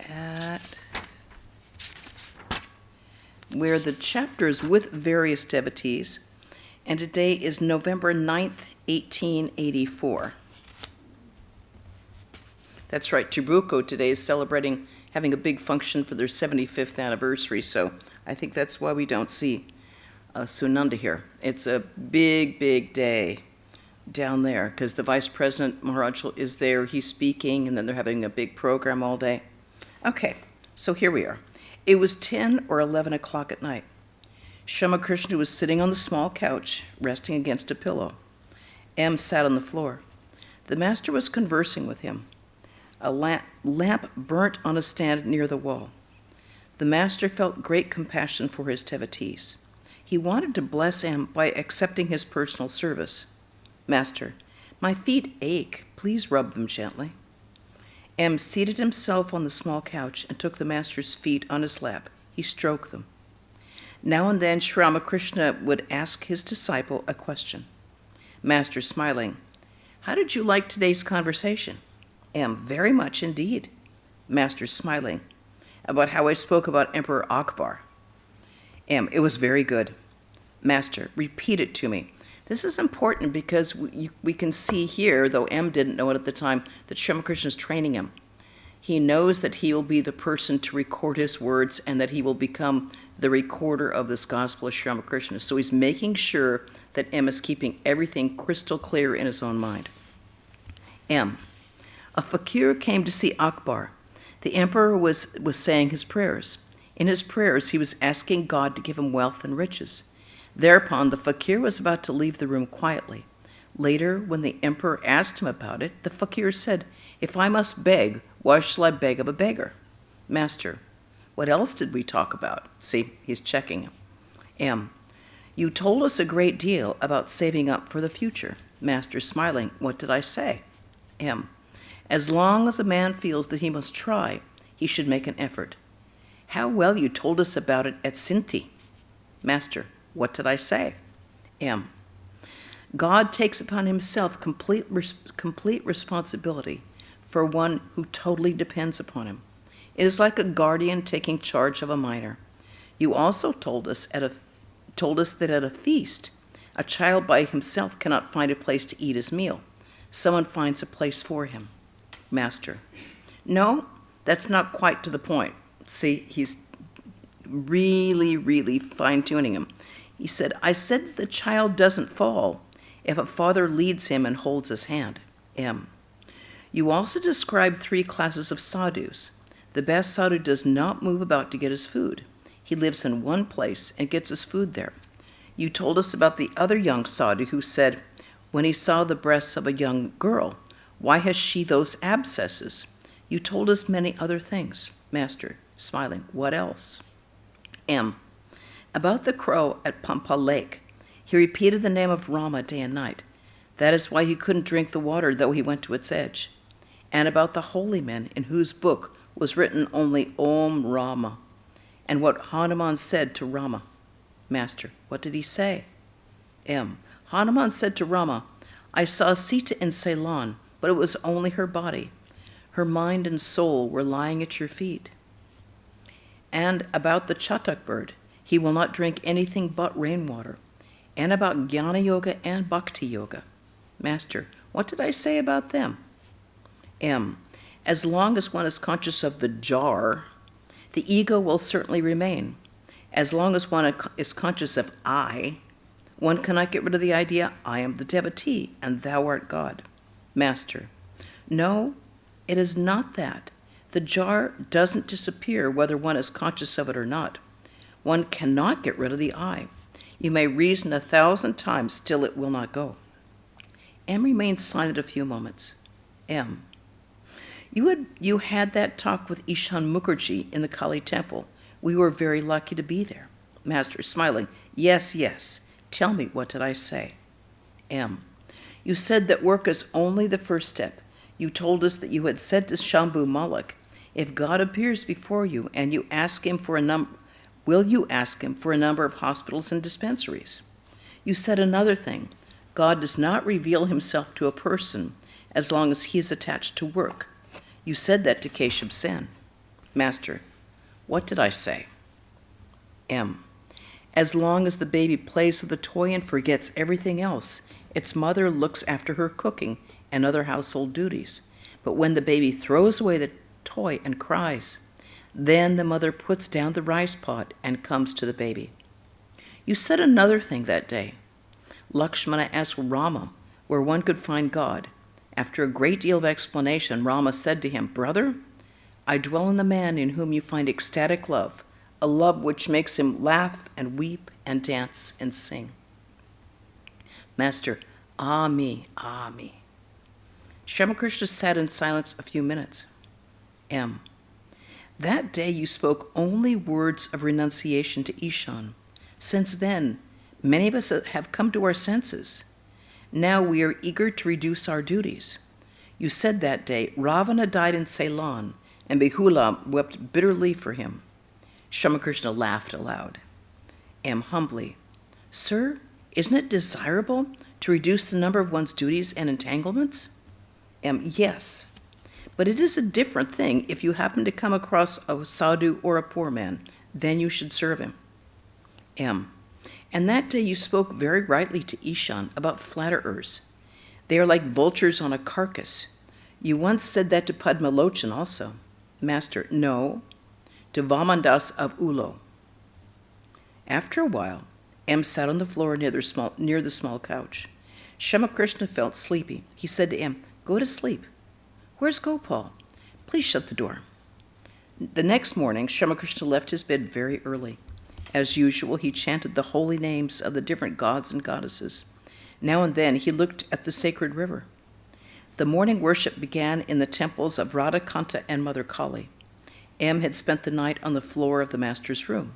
at where the chapters with various devotees, and today is November 9th, 1884. That's right, Chibuko today is celebrating, having a big function for their 75th anniversary, so I think that's why we don't see Sunanda here. It's a big, big day down there, because the Vice President Maharaj is there, he's speaking, and then they're having a big program all day. Okay, so here we are. It was 10 or 11 o'clock at night. Sri Ramakrishna was sitting on the small couch, resting against a pillow. M sat on the floor. The master was conversing with him. A lamp burnt on a stand near the wall. The master felt great compassion for his devotees. He wanted to bless M by accepting his personal service. Master, my feet ache. Please rub them gently. M seated himself on the small couch and took the master's feet on his lap. He stroked them. Now and then Sri Ramakrishna would ask his disciple a question. Master smiling, how did you like today's conversation? M, very much indeed. Master smiling, about how I spoke about Emperor Akbar. M, it was very good. Master, repeat it to me. This is important because we can see here, though M didn't know it at the time, that Sri Ramakrishna is training him. He knows that he will be the person to record his words and that he will become the recorder of this Gospel of Sri Ramakrishna. So he's making sure that M is keeping everything crystal clear in his own mind. M, a fakir came to see Akbar. The emperor was saying his prayers. In his prayers, he was asking God to give him wealth and riches. Thereupon, the fakir was about to leave the room quietly. Later, when the emperor asked him about it, the fakir said, if I must beg, why shall I beg of a beggar? Master, what else did we talk about? See, he's checking him. M, you told us a great deal about saving up for the future. Master smiling, what did I say? M, as long as a man feels that he must try, he should make an effort. How well you told us about it at Sinti. Master, what did I say? M, God takes upon himself complete responsibility for one who totally depends upon him. It is like a guardian taking charge of a minor. You also told us that at a feast, a child by himself cannot find a place to eat his meal. Someone finds a place for him. Master, no, that's not quite to the point. See, he's really, really fine-tuning him. He said, I said that the child doesn't fall if a father leads him and holds his hand. M, you also described 3 classes of sadhus. The best sadhu does not move about to get his food. He lives in one place and gets his food there. You told us about the other young sadhu who said, when he saw the breasts of a young girl, why has she those abscesses? You told us many other things. Master, smiling, what else? M, about the crow at Pampa Lake. He repeated the name of Rama day and night. That is why he couldn't drink the water, though he went to its edge. And about the holy men in whose book was written only Om Rama, and what Hanuman said to Rama. Master, what did he say? M, Hanuman said to Rama, I saw Sita in Ceylon, but it was only her body. Her mind and soul were lying at your feet. And about the Chatak bird, he will not drink anything but rainwater. And about Jnana Yoga and Bhakti Yoga. Master, what did I say about them? M, as long as one is conscious of the jar, the ego will certainly remain. As long as one is conscious of I, one cannot get rid of the idea, I am the devotee and thou art God. Master, no, it is not that. The jar doesn't disappear whether one is conscious of it or not. One cannot get rid of the I. You may reason 1,000 times, still it will not go. M remained silent a few moments. M, you had that talk with Ishan Mukherjee in the Kali temple. We were very lucky to be there. Master, smiling, yes, yes. Tell me, what did I say? M, you said that work is only the first step. You told us that you had said to Shambhu Malik, if God appears before you and you ask him for a number, will you ask him for a number of hospitals and dispensaries? You said another thing. God does not reveal himself to a person as long as he is attached to work. You said that to Keshav Sen. Master, what did I say? M. As long as the baby plays with the toy and forgets everything else, its mother looks after her cooking and other household duties. But when the baby throws away the toy and cries, then the mother puts down the rice pot and comes to the baby. You said another thing that day. Lakshmana asked Rama where one could find God. After a great deal of explanation, Rama said to him, Brother, I dwell in the man in whom you find ecstatic love, a love which makes him laugh and weep and dance and sing. Master, ah me, ah me. Sri Ramakrishna sat in silence a few minutes. M. That day you spoke only words of renunciation to Ishan. Since then, many of us have come to our senses. Now we are eager to reduce our duties. You said that day, Ravana died in Ceylon, and Behula wept bitterly for him. Sri Ramakrishna laughed aloud. M. Humbly, Sir, isn't it desirable to reduce the number of one's duties and entanglements? M. Yes, but it is a different thing if you happen to come across a sadhu or a poor man. Then you should serve him. M. And that day you spoke very rightly to Ishan about flatterers. They are like vultures on a carcass. You once said that to Padmalochan also. Master, no, to Vamandas of Ulo. After a while, M sat on the floor near the small couch. Sri Ramakrishna felt sleepy. He said to M, Go to sleep. Where's Gopal? Please shut the door. The next morning, Sri Ramakrishna left his bed very early. As usual, he chanted the holy names of the different gods and goddesses. Now and then, he looked at the sacred river. The morning worship began in the temples of Radhakanta and Mother Kali. M had spent the night on the floor of the master's room.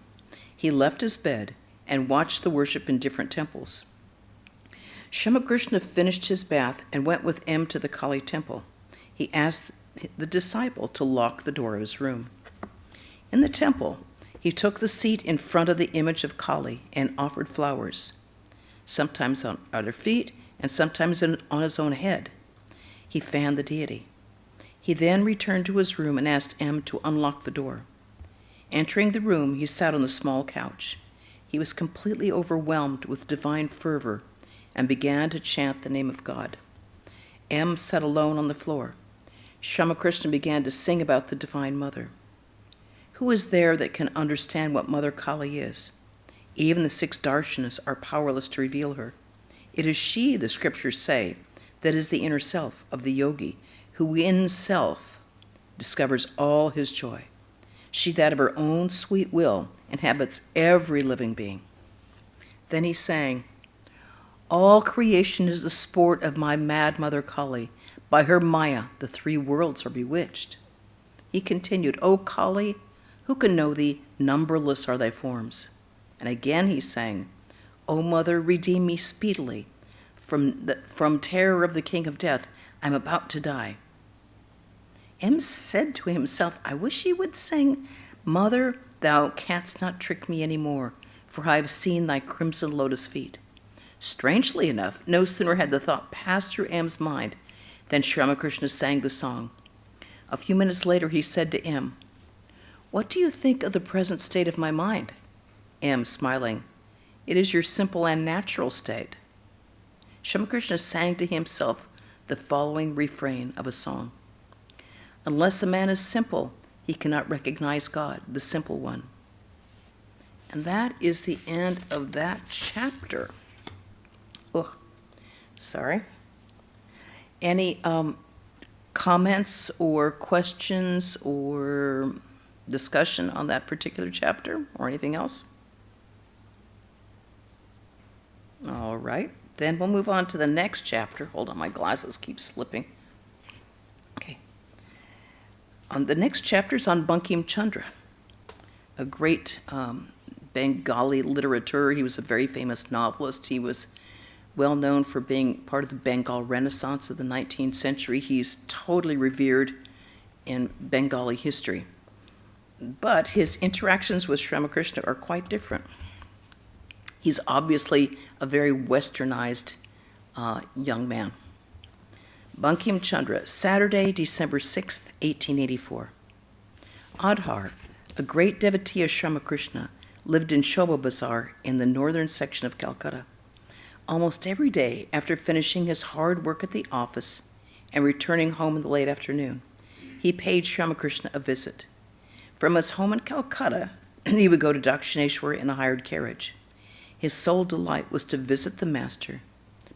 He left his bed and watched the worship in different temples. Sri Ramakrishna finished his bath and went with M to the Kali temple. He asked the disciple to lock the door of his room. In the temple, he took the seat in front of the image of Kali and offered flowers, sometimes on her feet and sometimes on his own head. He fanned the deity. He then returned to his room and asked M to unlock the door. Entering the room, he sat on the small couch. He was completely overwhelmed with divine fervor and began to chant the name of God. M sat alone on the floor. Sri Ramakrishna began to sing about the Divine Mother. Who is there that can understand what Mother Kali is? Even the 6 darshanas are powerless to reveal her. It is she, the scriptures say, that is the inner self of the yogi, who in self discovers all his joy. She, that of her own sweet will, inhabits every living being. Then he sang, All creation is the sport of my mad Mother Kali. By her Maya, the 3 worlds are bewitched. He continued, O Kali, who can know thee? Numberless are thy forms. And again he sang, O Mother, redeem me speedily. From terror of the king of death, I'm about to die. M said to himself, I wish he would sing, Mother, thou canst not trick me any more, for I have seen thy crimson lotus feet. Strangely enough, no sooner had the thought passed through M's mind than Sri Ramakrishna sang the song. A few minutes later, he said to M, What do you think of the present state of my mind? M, smiling, It is your simple and natural state. Sri Ramakrishna sang to himself the following refrain of a song. Unless a man is simple, he cannot recognize God, the simple one. And that is the end of that chapter. Oh, sorry. Any comments or questions or discussion on that particular chapter or anything else? All right. Then we'll move on to the next chapter. Hold on, my glasses keep slipping. Okay. The next chapter is on Bankim Chandra, a great Bengali literateur. He was a very famous novelist. He was well known for being part of the Bengal Renaissance of the 19th century. He's totally revered in Bengali history. But his interactions with Sri Ramakrishna are quite different. He's obviously a very westernized young man. Bankim Chandra, Saturday, December 6th, 1884. Adhar, a great devotee of Sri Ramakrishna, lived in Shobha Bazar in the northern section of Calcutta. Almost every day, after finishing his hard work at the office and returning home in the late afternoon, he paid Sri Ramakrishna a visit. From his home in Calcutta, he would go to Dakshineshwar in a hired carriage. His sole delight was to visit the master,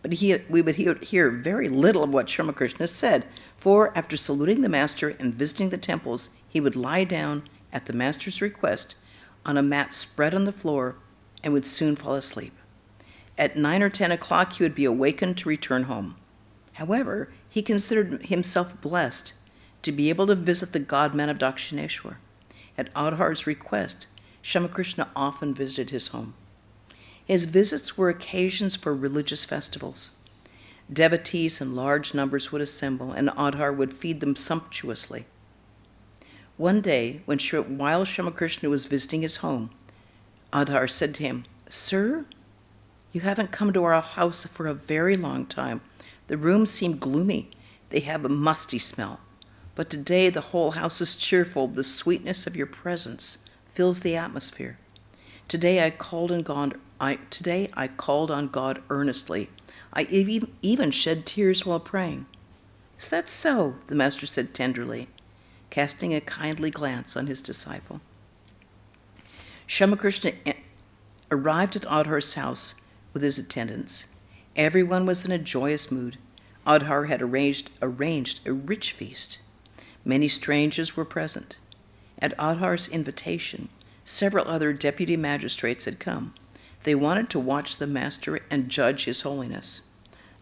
but we would hear very little of what Sri Ramakrishna said, for after saluting the master and visiting the temples, he would lie down, at the master's request, on a mat spread on the floor and would soon fall asleep. At 9 or 10 o'clock, he would be awakened to return home. However, he considered himself blessed to be able to visit the God-man of Dakshineshwar. At Adhar's request, Sri Ramakrishna often visited his home. His visits were occasions for religious festivals. Devotees in large numbers would assemble, and Adhar would feed them sumptuously. One day, while Sri Ramakrishna was visiting his home, Adhar said to him, "Sir, you haven't come to our house for a very long time. The rooms seem gloomy. They have a musty smell. But today the whole house is cheerful. The sweetness of your presence fills the atmosphere. Today I called on God earnestly. I even shed tears while praying." "Is that so?" the master said tenderly, casting a kindly glance on his disciple. Sri Ramakrishna arrived at Adhar's house with his attendants. Everyone was in a joyous mood. Adhar had arranged a rich feast. Many strangers were present. At Adhar's invitation, several other deputy magistrates had come. They wanted to watch the master and judge his holiness.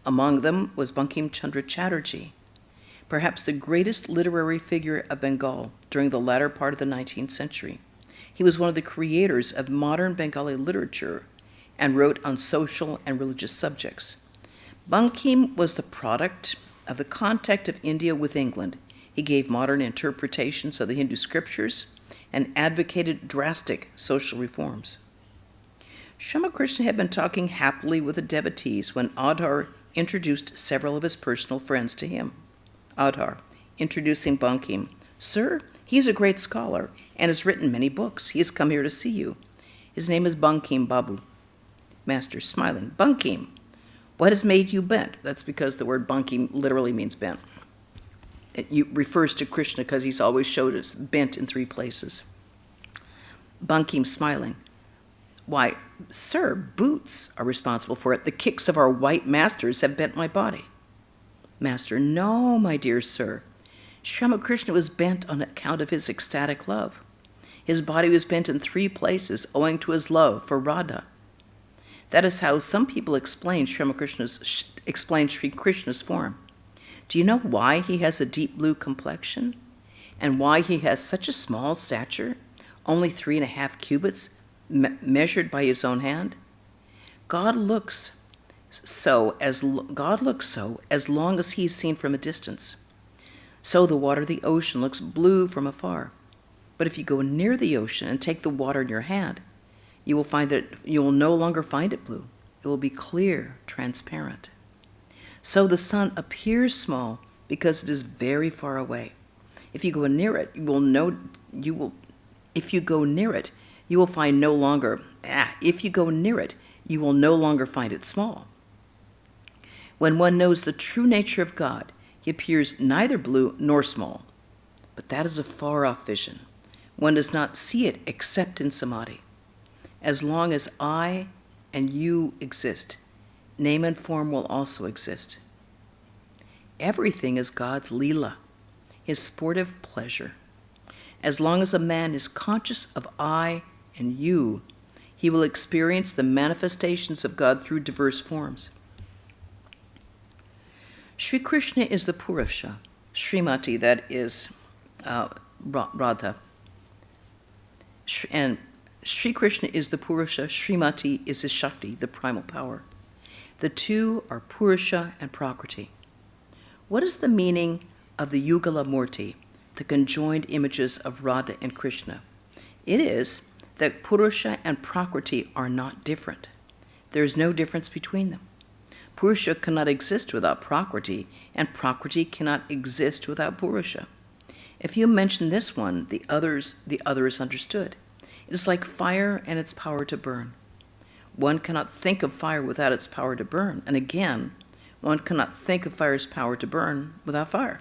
Among them was Bankim Chandra Chatterjee, perhaps the greatest literary figure of Bengal during the latter part of the 19th century. He was one of the creators of modern Bengali literature and wrote on social and religious subjects. Bankim was the product of the contact of India with England. He gave modern interpretations of the Hindu scriptures and advocated drastic social reforms. Sri Ramakrishna had been talking happily with the devotees when Adhar introduced several of his personal friends to him. Adhar, introducing Bankim, "Sir, he's a great scholar and has written many books. He has come here to see you. His name is Bankim Babu." Master, smiling, "Bankim, what has made you bent?" That's because the word Bankim literally means bent. It refers to Krishna because he's always showed us bent in 3 places. Bankim, smiling, "Why, sir, boots are responsible for it. The kicks of our white masters have bent my body." Master, "No, my dear sir. Sri Ramakrishna was bent on account of his ecstatic love. His body was bent in 3 places owing to his love for Radha. That is how some people explain Sri Krishna's form. Do you know why he has a deep blue complexion? And why he has such a small stature, only 3.5 cubits, measured by his own hand? God looks so as long as he is seen from a distance. So the water of the ocean looks blue from afar. But if you go near the ocean and take the water in your hand, you will find that you will no longer find it blue. It will be clear, transparent. So the sun appears small because it is very far away. If you go near it, you will no longer find it small. When one knows the true nature of God, he appears neither blue nor small. But that is a far-off vision. One does not see it except in samadhi. As long as I and you exist, name and form will also exist. Everything is God's leela, his sportive pleasure. As long as a man is conscious of I and you, he will experience the manifestations of God through diverse forms. Sri Krishna is the Purusha, Srimati, that is Radha. And Sri Krishna is the Purusha, Srimati is his Shakti, the primal power. The two are Purusha and Prakriti. What is the meaning of the Yugala Murti, the conjoined images of Radha and Krishna? It is that Purusha and Prakriti are not different. There is no difference between them. Purusha cannot exist without Prakriti, and Prakriti cannot exist without Purusha. If you mention this one, the other is understood. It is like fire and its power to burn. One cannot think of fire without its power to burn. And again, one cannot think of fire's power to burn without fire.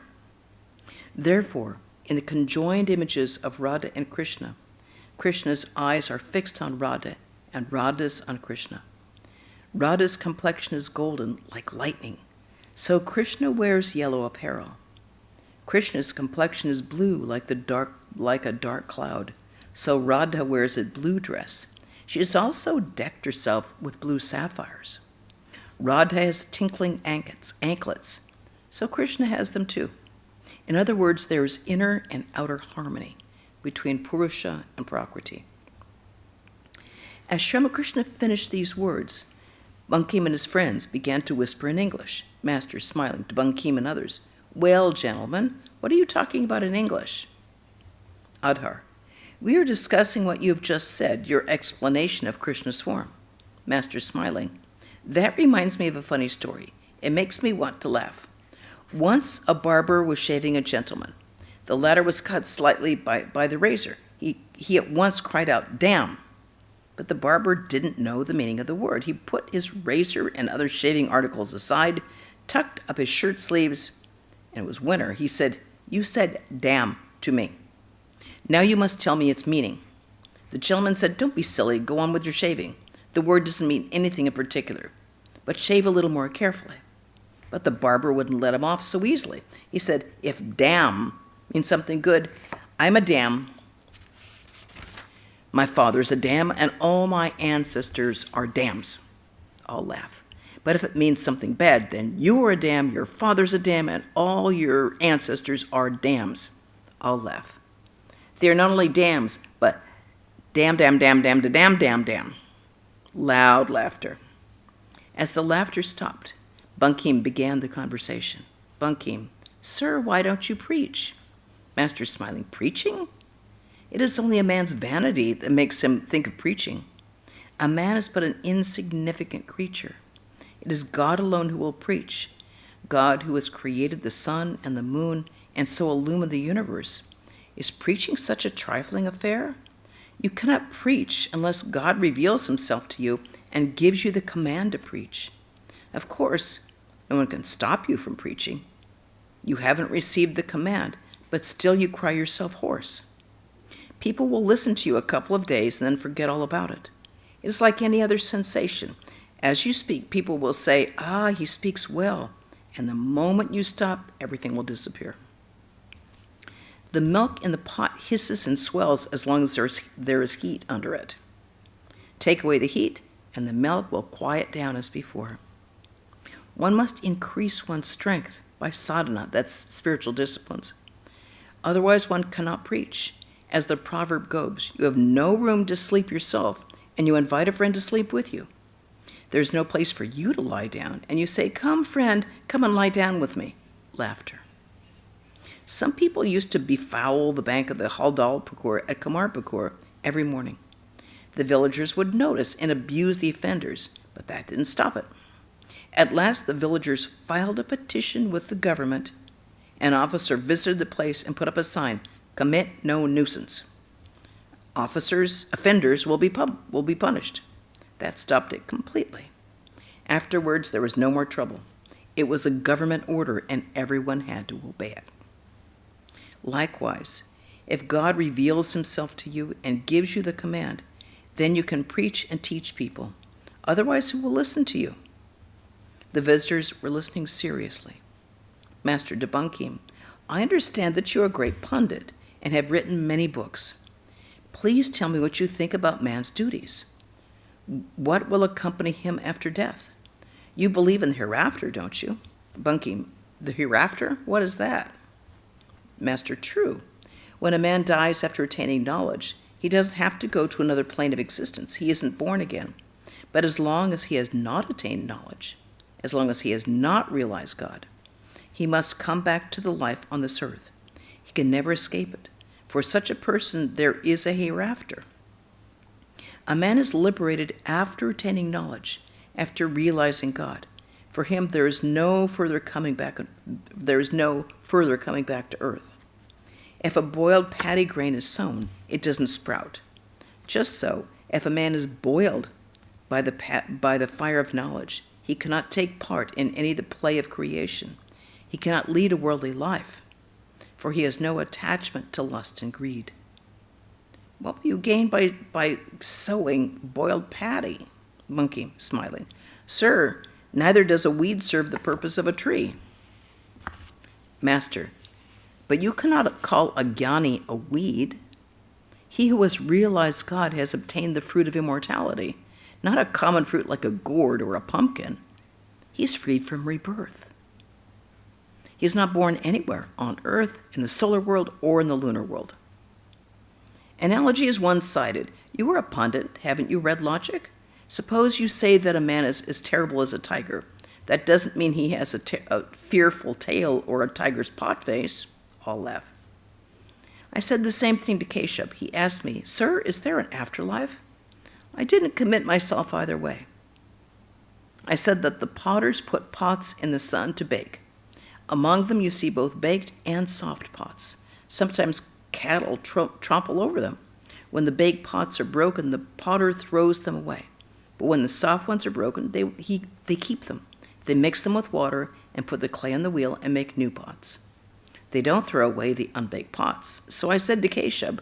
Therefore, in the conjoined images of Radha and Krishna, Krishna's eyes are fixed on Radha and Radha's on Krishna. Radha's complexion is golden like lightning, so Krishna wears yellow apparel. Krishna's complexion is blue like a dark cloud, so Radha wears a blue dress. She has also decked herself with blue sapphires. Radha has tinkling anklets, so Krishna has them too. In other words, there is inner and outer harmony between Purusha and Prakriti. As Sri Ramakrishna finished these words, Bankim and his friends began to whisper in English, Master smiling to Bankim and others. Well, gentlemen, what are you talking about in English? Adhar. We are discussing what you have just said, your explanation of Krishna's form. Master smiling. That reminds me of a funny story. It makes me want to laugh. Once a barber was shaving a gentleman. The latter was cut slightly by the razor. He at once cried out, "Damn!" But the barber didn't know the meaning of the word. He put his razor and other shaving articles aside, tucked up his shirt sleeves, and it was winter. He said, "You said 'damn' to me. Now you must tell me its meaning." The gentleman said, "Don't be silly, go on with your shaving. The word doesn't mean anything in particular, but shave a little more carefully." But the barber wouldn't let him off so easily. He said, "If 'damn' means something good, I'm a dam. My father's a dam, and all my ancestors are dams." All laugh. But if it means something bad, then you are a dam, your father's a dam, and all your ancestors are dams. All laugh. They are not only dams, but dam, dam, dam, dam, da, dam, dam, dam. Loud laughter. As the laughter stopped, Bankim began the conversation. Bankim, "Sir, why don't you preach?" Master smiling, "Preaching? It is only a man's vanity that makes him think of preaching. A man is but an insignificant creature. It is God alone who will preach, God who has created the sun and the moon and so illumined the universe. Is preaching such a trifling affair? You cannot preach unless God reveals himself to you and gives you the command to preach. Of course, no one can stop you from preaching. You haven't received the command, but still you cry yourself hoarse. People will listen to you a couple of days and then forget all about it. It is like any other sensation. As you speak, people will say, "Ah, he speaks well," and the moment you stop, everything will disappear. The milk in the pot hisses and swells as long as there is heat under it. Take away the heat, and the milk will quiet down as before. One must increase one's strength by sadhana, that's spiritual disciplines. Otherwise, one cannot preach. As the proverb goes, you have no room to sleep yourself, and you invite a friend to sleep with you. There's no place for you to lie down, and you say, "Come, friend, come and lie down with me." Laughter. Some people used to befoul the bank of the Haldal at Kamarpukur every morning. The villagers would notice and abuse the offenders, but that didn't stop it. At last, the villagers filed a petition with the government. An officer visited the place and put up a sign, "Commit no nuisance. Offenders will be punished." That stopped it completely. Afterwards, there was no more trouble. It was a government order, and everyone had to obey it. Likewise, if God reveals himself to you and gives you the command, then you can preach and teach people. Otherwise, who will listen to you? The visitors were listening seriously. Master de Bankim, I understand that you are a great pundit and have written many books. Please tell me what you think about man's duties. What will accompany him after death? You believe in the hereafter, don't you? Bankim, the hereafter? What is that? Master, true. When a man dies after attaining knowledge, he doesn't have to go to another plane of existence. He isn't born again. But as long as he has not attained knowledge, as long as he has not realized God, he must come back to the life on this earth. He can never escape it. For such a person, there is a hereafter. A man is liberated after attaining knowledge, after realizing God. For him, there is no further coming back to earth. If a boiled paddy grain is sown, it doesn't sprout. Just so, if a man is boiled by the fire of knowledge, he cannot take part in any of the play of creation. He cannot lead a worldly life, for he has no attachment to lust and greed. What will you gain by sowing boiled paddy? Monkey, smiling. Sir, neither does a weed serve the purpose of a tree. Master, but you cannot call a jnani a weed. He who has realized God has obtained the fruit of immortality, not a common fruit like a gourd or a pumpkin. He is freed from rebirth. He is not born anywhere on earth, in the solar world, or in the lunar world. Analogy is one-sided. You are a pundit. Haven't you read logic? Suppose you say that a man is as terrible as a tiger. That doesn't mean he has a fearful tail or a tiger's pot face. All laugh. I said the same thing to Keshab. He asked me, Sir, is there an afterlife? I didn't commit myself either way. I said that the potters put pots in the sun to bake. Among them you see both baked and soft pots. Sometimes cattle trample over them. When the baked pots are broken, the potter throws them away. But when the soft ones are broken, they keep them. They mix them with water and put the clay on the wheel and make new pots. They don't throw away the unbaked pots. So I said to Keshab,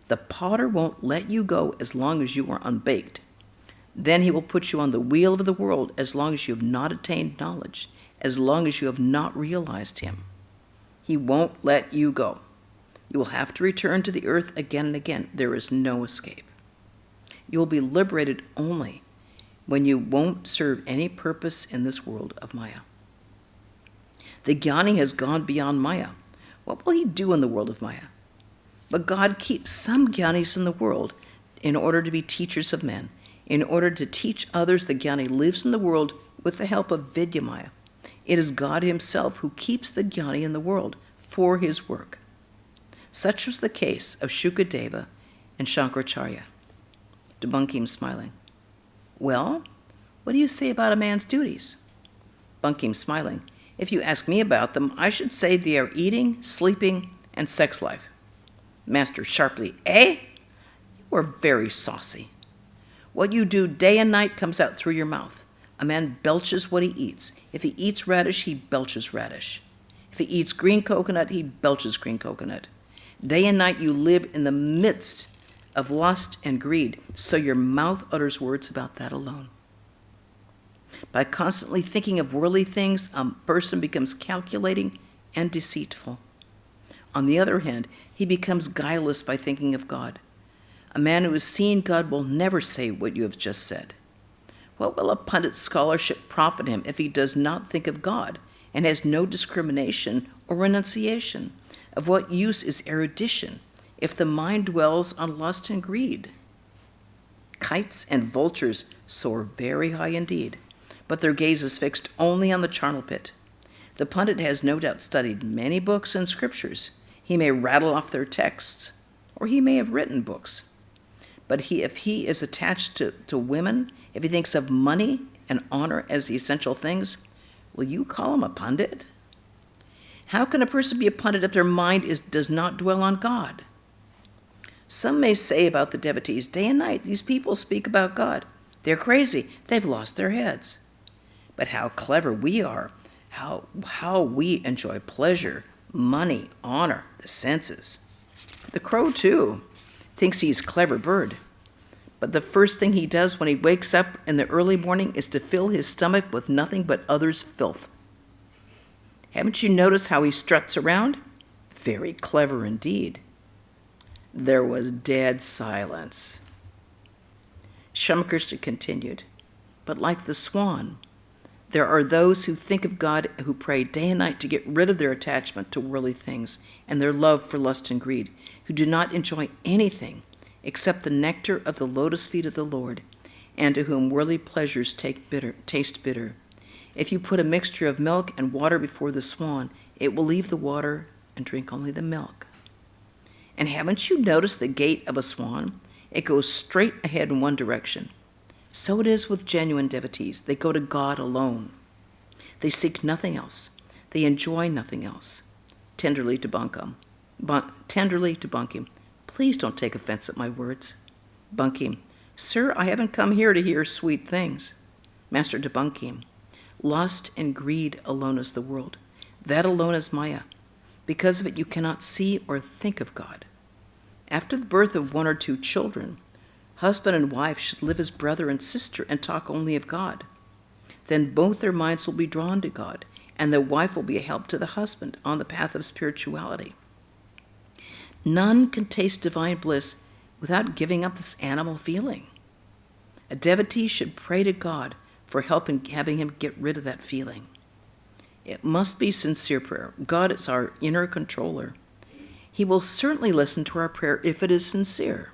the potter won't let you go as long as you are unbaked. Then he will put you on the wheel of the world as long as you have not attained knowledge, as long as you have not realized him. He won't let you go. You will have to return to the earth again and again. There is no escape. You will be liberated only when you won't serve any purpose in this world of Maya. The jnani has gone beyond Maya. What will he do in the world of Maya? But God keeps some jnanis in the world in order to be teachers of men. In order to teach others, the jnani lives in the world with the help of Vidyamaya. It is God himself who keeps the jnani in the world for his work. Such was the case of Shukadeva and Shankaracharya. Bankim, smiling. Well, what do you say about a man's duties? Bankim, smiling. If you ask me about them, I should say they are eating, sleeping, and sex life. Master, sharply. Eh? You are very saucy. What you do day and night comes out through your mouth. A man belches what he eats. If he eats radish, he belches radish. If he eats green coconut, he belches green coconut. Day and night you live in the midst of lust and greed, so your mouth utters words about that alone. By constantly thinking of worldly things, a person becomes calculating and deceitful. On the other hand, he becomes guileless by thinking of God. A man who has seen God will never say what you have just said. What will a pundit's scholarship profit him if he does not think of God and has no discrimination or renunciation? Of what use is erudition if the mind dwells on lust and greed? Kites and vultures soar very high indeed, but their gaze is fixed only on the charnel pit. The pundit has no doubt studied many books and scriptures. He may rattle off their texts, or he may have written books. But if he is attached to women, if he thinks of money and honor as the essential things, will you call him a pundit? How can a person be a pundit if their mind does not dwell on God? Some may say about the devotees, day and night, these people speak about God. They're crazy. They've lost their heads. But how clever we are, how we enjoy pleasure, money, honor, the senses. The crow, too, thinks he's a clever bird. But the first thing he does when he wakes up in the early morning is to fill his stomach with nothing but others' filth. Haven't you noticed how he struts around? Very clever indeed. There was dead silence. Ramakrishna continued, but like the swan, there are those who think of God who pray day and night to get rid of their attachment to worldly things and their love for lust and greed, who do not enjoy anything except the nectar of the lotus feet of the Lord, and to whom worldly pleasures taste bitter. If you put a mixture of milk and water before the swan, it will leave the water and drink only the milk. And haven't you noticed the gait of a swan? It goes straight ahead in one direction. So it is with genuine devotees. They go to God alone. They seek nothing else. They enjoy nothing else. Tenderly to Bankam. Tenderly to Bankim, please don't take offense at my words. Bankim, sir, I haven't come here to hear sweet things. Master to Bankim, lust and greed alone is the world. That alone is Maya. Because of it, you cannot see or think of God. After the birth of 1 or 2 children, husband and wife should live as brother and sister and talk only of God. Then both their minds will be drawn to God, and the wife will be a help to the husband on the path of spirituality. None can taste divine bliss without giving up this animal feeling. A devotee should pray to God for help in having him get rid of that feeling. It must be sincere prayer. God is our inner controller. He will certainly listen to our prayer if it is sincere.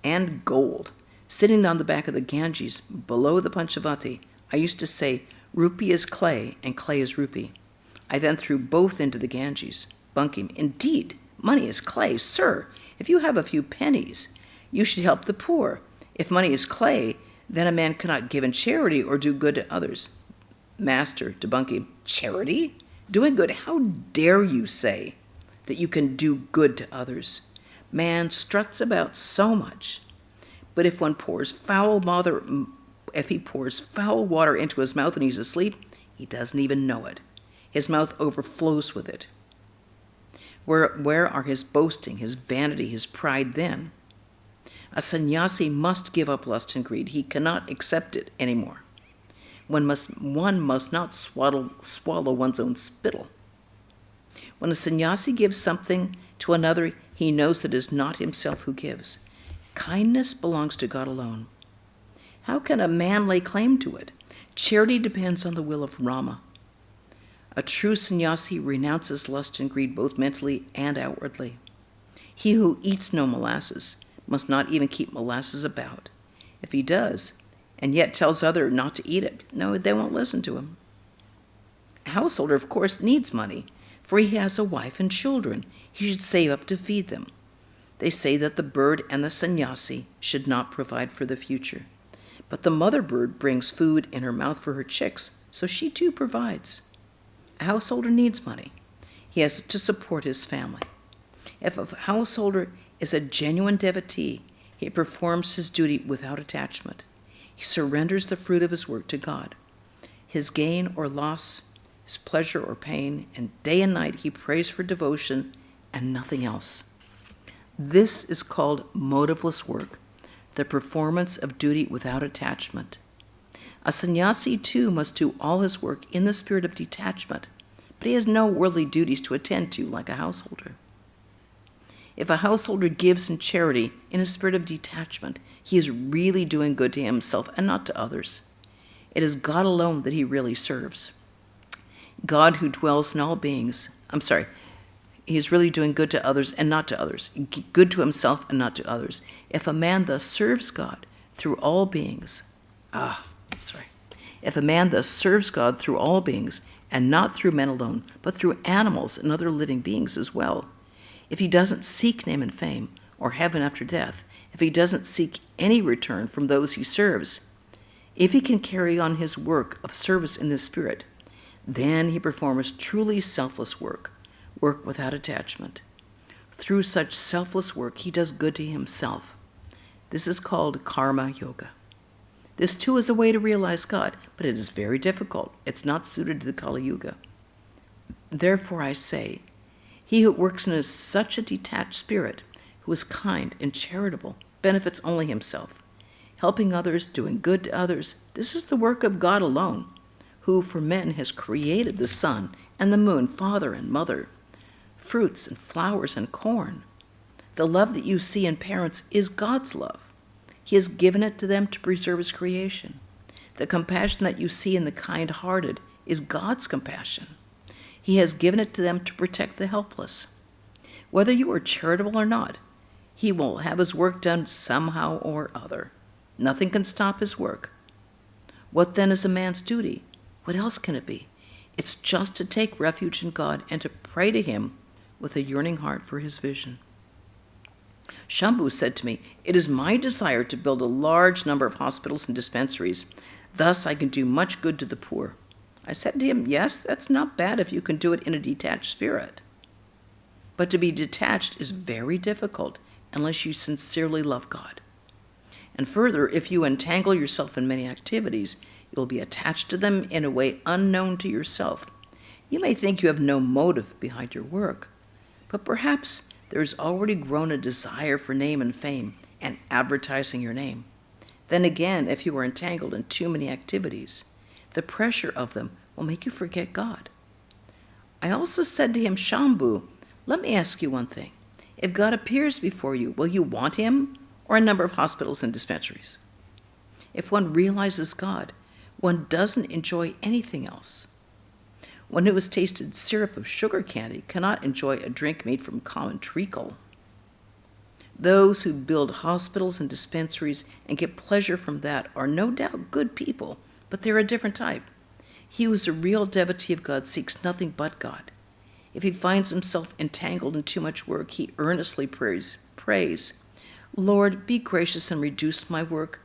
And gold. Sitting on the back of the Ganges, below the Panchavati, I used to say, rupee is clay and clay is rupee. I then threw both into the Ganges. Bankim, indeed, money is clay. Sir, if you have a few pennies, you should help the poor. If money is clay, then a man cannot give in charity or do good to others. Master to Bankim, charity? Doing good? How dare you say that you can do good to others? Man struts about so much, but if he pours foul water into his mouth and he's asleep, he doesn't even know it. His mouth overflows with it. Where are his boasting, his vanity, his pride then? A sannyasi must give up lust and greed. He cannot accept it anymore. One must not swallow one's own spittle. When a sannyasi gives something to another, he knows that it is not himself who gives. Kindness belongs to God alone. How can a man lay claim to it? Charity depends on the will of Rama. A true sannyasi renounces lust and greed both mentally and outwardly. He who eats no molasses must not even keep molasses about. If he does, and yet tells others not to eat it, no, they won't listen to him. A householder, of course, needs money, for he has a wife and children. He should save up to feed them. They say that the bird and the sannyasi should not provide for the future. But the mother bird brings food in her mouth for her chicks, so she too provides. A householder needs money. He has to support his family. If a householder is a genuine devotee, he performs his duty without attachment. He surrenders the fruit of his work to God. His gain or loss, his pleasure or pain, and day and night he prays for devotion and nothing else. This is called motiveless work, the performance of duty without attachment. A sannyasi, too, must do all his work in the spirit of detachment, but he has no worldly duties to attend to like a householder. If a householder gives in charity in a spirit of detachment, he is really doing good to himself and not to others. It is God alone that he really serves. God who dwells in all beings, he is really doing good to others and not to others, good to himself and not to others. If a man thus serves God through all beings, if a man thus serves God through all beings, and not through men alone, but through animals and other living beings as well, if he doesn't seek name and fame, or heaven after death, if he doesn't seek any return from those he serves, if he can carry on his work of service in the spirit, then he performs truly selfless work without attachment. Through such selfless work, he does good to himself. This is called karma yoga. This too is a way to realize God, but it is very difficult. It's not suited to the Kali Yuga. Therefore I say, he who works in such a detached spirit, who is kind and charitable, benefits only himself. Helping others, doing good to others, this is the work of God alone, who for men has created the sun and the moon, father and mother, fruits and flowers and corn. The love that you see in parents is God's love. He has given it to them to preserve his creation. The compassion that you see in the kind-hearted is God's compassion. He has given it to them to protect the helpless. Whether you are charitable or not, he will have his work done somehow or other. Nothing can stop his work. What then is a man's duty? What else can it be? It's just to take refuge in God and to pray to him with a yearning heart for his vision. Shambhu said to me, "It is my desire to build a large number of hospitals and dispensaries. Thus I can do much good to the poor." I said to him, "Yes, that's not bad if you can do it in a detached spirit. But to be detached is very difficult unless you sincerely love God. And further, if you entangle yourself in many activities, you'll be attached to them in a way unknown to yourself. You may think you have no motive behind your work, but perhaps there's already grown a desire for name and fame and advertising your name. Then again, if you are entangled in too many activities, the pressure of them will make you forget God. I also said to him, Shambhu, let me ask you one thing. If God appears before you, will you want him or a number of hospitals and dispensaries? If one realizes God, one doesn't enjoy anything else. One who has tasted syrup of sugar candy cannot enjoy a drink made from common treacle. Those who build hospitals and dispensaries and get pleasure from that are no doubt good people, but they're a different type. He who is a real devotee of God seeks nothing but God. If he finds himself entangled in too much work, he earnestly prays, Lord, be gracious and reduce my work.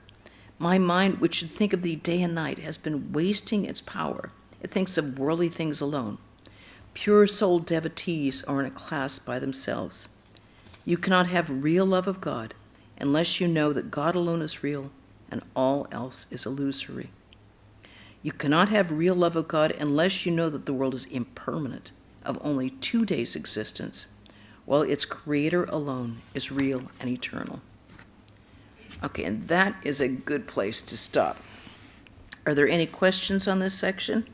My mind, which should think of thee day and night, has been wasting its power. It thinks of worldly things alone. Pure-souled devotees are in a class by themselves. You cannot have real love of God unless you know that God alone is real and all else is illusory. You cannot have real love of God unless you know that the world is impermanent, of only 2 days' existence, while its creator alone is real and eternal. Okay, and that is a good place to stop. Are there any questions on this section?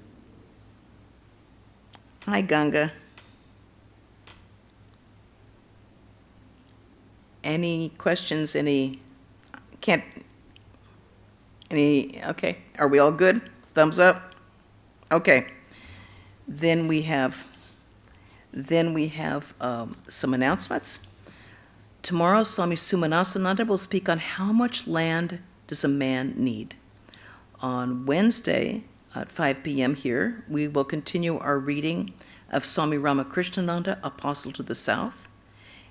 Hi, Ganga. Any questions? Okay. Are we all good? Thumbs up? Okay. Then we have some announcements. Tomorrow, Swami Sumanasananda will speak on how much land does a man need. On Wednesday at 5 p.m. here, we will continue our reading of Swami Ramakrishna, Apostle to the South.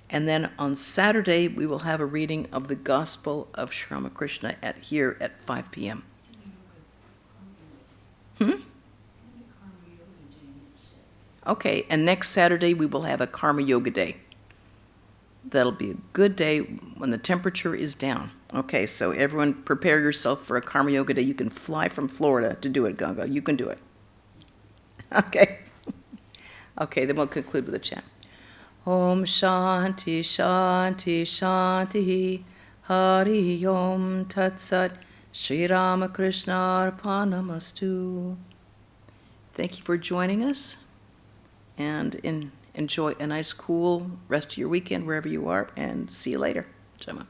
And then on Saturday, we will have a reading of the Gospel of Sri Ramakrishna here at 5 p.m. Okay, and next Saturday we will have a Karma Yoga Day. That'll be a good day when the temperature is down. Okay, so everyone prepare yourself for a Karma Yoga Day. You can fly from Florida to do it, Ganga. You can do it. Okay. Okay, then we'll conclude with a chant. Om Shanti Shanti Shanti Hari Om Tat Sat Sri Ramakrishna Arpanamastu. Thank you for joining us, and enjoy a nice, cool rest of your weekend wherever you are, and see you later. Jama.